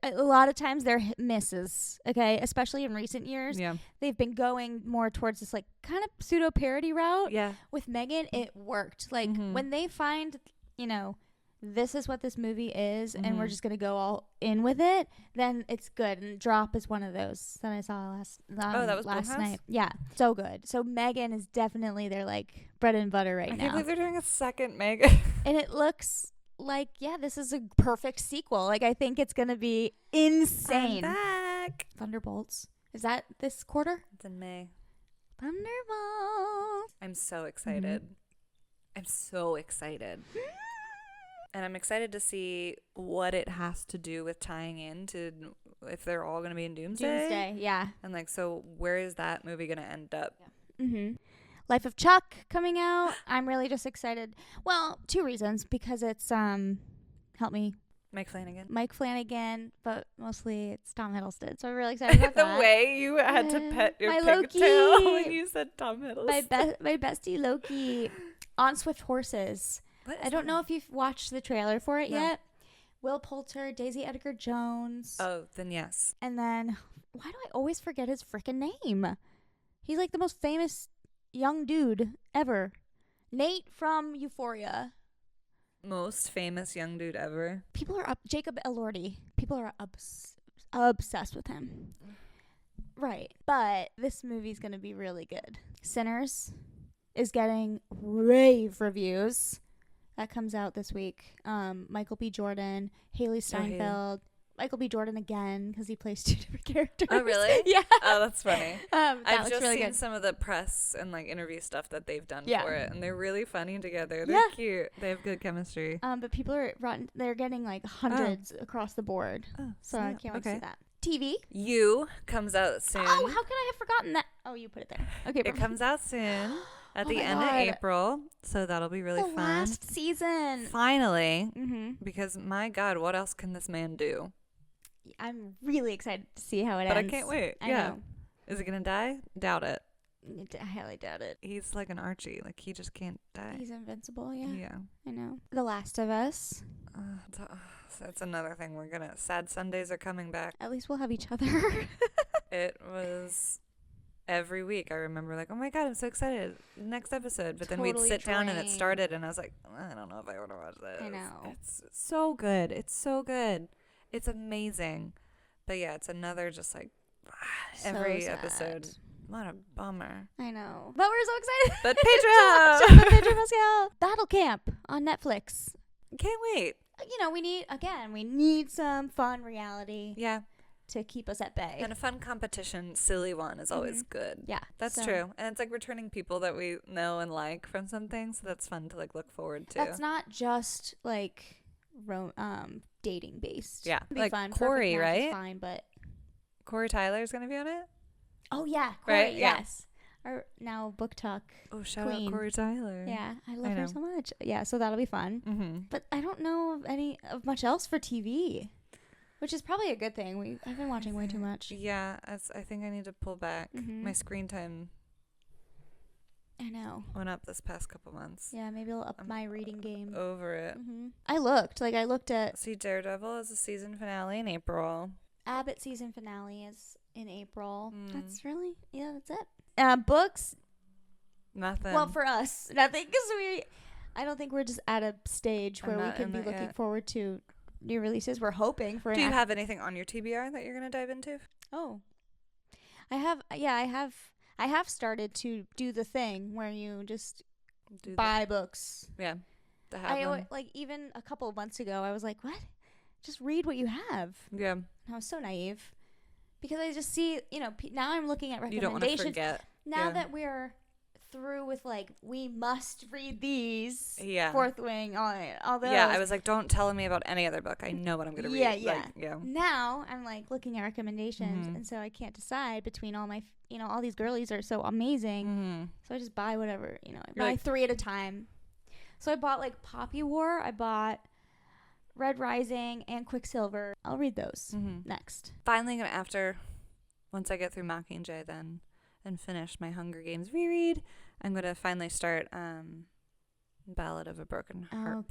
a lot of times they're hit misses, okay? Especially in recent years. Yeah. They've been going more towards this like kind of pseudo parody route. Yeah. With Megan, it worked. Like when they find, this is what this movie is and we're just going to go all in with it, then it's good. And Drop is one of those that I saw last night. Yeah. So good. So Megan is definitely their like bread and butter right now. I can't believe they're doing a second Megan. And it looks like, this is a perfect sequel. Like, I think it's going to be insane. I'm back. back. Thunderbolts. Is that this quarter? It's in May. Thunderbolts. I'm so excited. I'm so excited. And I'm excited to see what it has to do with tying into if they're all going to be in Doomsday. Yeah. And like, so where is that movie going to end up? Yeah. Life of Chuck coming out. I'm really just excited. Well, 2 reasons. Because it's, help me. Mike Flanagan, but mostly it's Tom Hiddleston. So I'm really excited about that. The way you had to pet your my pigtail Loki. when you said Tom Hiddleston. My bestie Loki on Swift Horses. I don't know if you've watched the trailer for it yet. Will Poulter, Daisy Edgar Jones. Oh, then yes. And then, why do I always forget his freaking name? He's like the most famous young dude ever. Nate from Euphoria. Most famous young dude ever. People are Jacob Elordi. People are obsessed with him. Right. But this movie's going to be really good. Sinners is getting rave reviews. That comes out this week. Michael B. Jordan, Haley Steinfeld. Michael B. Jordan again because he plays 2 different characters. Oh, really? Yeah. Oh, that's funny. I've just really seen good. some of the press and like interview stuff that they've done for it, and they're really funny together. They're cute. They have good chemistry. But people are they're getting like hundreds across the board. Oh, so I can't wait to see that. TV. You comes out soon. Oh, how could I have forgotten that? Oh, you put it there. Okay. It comes out soon at the end of April, so that'll be really fun. The last season. Finally. Because my God, what else can this man do? I'm really excited to see how it ends. But I can't wait. I know. Is it going to die? Doubt it. I highly doubt it. He's like an Archie. Like, he just can't die. He's invincible, yeah. Yeah. I know. The Last of Us. That's another thing. Sad Sundays are coming back. At least we'll have each other. It was every week. I remember like, oh my God, I'm so excited. Next episode. But then we'd sit down and it started and I was like, I don't know if I want to watch this. I know. It's so good. It's so good. It's amazing. But yeah, it's another just like every episode. What a bummer. I know. But we're so excited. But Pedro! Pedro Pascal. Battle Camp on Netflix. Can't wait. You know, we need some fun reality. Yeah. To keep us at bay. And a fun competition, silly one is always good. Yeah. That's true. And it's like returning people that we know and like from something. So that's fun to like look forward to. That's not just like dating based. Yeah. It'd be like fun. Corey, right? Fine, but Corey Tyler's going to be on it? Oh, yeah. Corey, right? Yes. Our now book talk. Oh, shout queen. out Corey Tyler. Yeah. I love her so much. Yeah. So that'll be fun. But I don't know of much else for TV. Which is probably a good thing. I've been watching way too much. Yeah, I think I need to pull back. My screen time. I know. Went up this past couple months. Yeah, maybe I'll up my reading game. Over it. I looked at. See, Daredevil is the season finale in April. Abbott season finale is in April. That's it. Books. Nothing. Well, for us, nothing, because I don't think we're just at a stage where we can be looking forward to new releases. We're hoping for. Do you have anything on your TBR that you're gonna dive into? Oh, I have. Yeah, I have started to do the thing where you just buy books. Yeah, like even a couple of months ago, I was like, "What? Just read what you have." Yeah, and I was so naive because I just see, now I'm looking at recommendations. You don't want to forget. Now that we're through with like, we must read these. Yeah. Fourth Wing, all those. Yeah, I was like, don't tell me about any other book. I know what I'm gonna read. Yeah. Now I'm like looking at recommendations, and so I can't decide between all my, all these girlies are so amazing. So I just buy whatever, I buy 3 at a time. So I bought like Poppy War. I bought Red Rising and Quicksilver. I'll read those next. Finally, once I get through Mockingjay then and finish my Hunger Games reread, I'm going to finally start Ballad of a Broken Heart.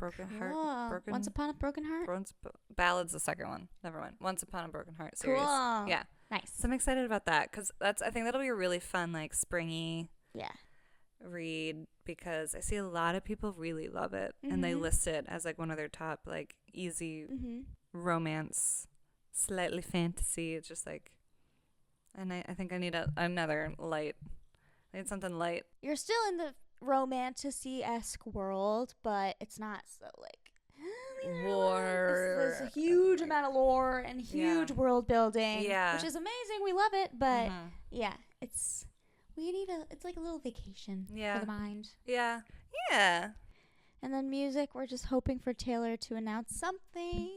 Once Upon a Broken Heart? Ballad's the second one. Never mind. Once Upon a Broken Heart series. Cool. Yeah. Nice. So I'm excited about that because I think that'll be a really fun, like, springy read because I see a lot of people really love it and they list it as like one of their top like easy romance, slightly fantasy. It's just like, and I think I need another light. I need something light. You're still in the romantasy-esque world, but it's not so like lore. There's a huge amount of lore and huge world building, which is amazing. We love it, but it's like a little vacation for the mind. Yeah. And then music, we're just hoping for Taylor to announce something.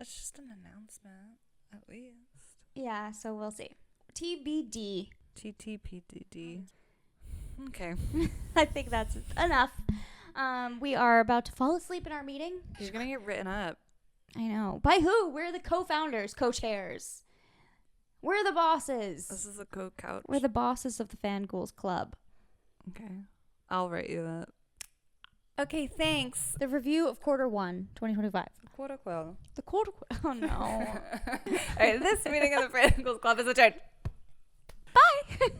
It's just an announcement, at least. Yeah, so we'll see. TBD. TTPDD. Okay. I think that's enough. We are about to fall asleep in our meeting. You're going to get written up. I know. By who? We're the co-founders, co-chairs. We're the bosses. This is a co-couch. We're the bosses of the FanGhouls Club. Okay. I'll write you up. Okay, thanks. The review of Q1, 2025. The quarter. Oh, no. All right, this meeting of the FanGhouls Club is adjourned. Bye.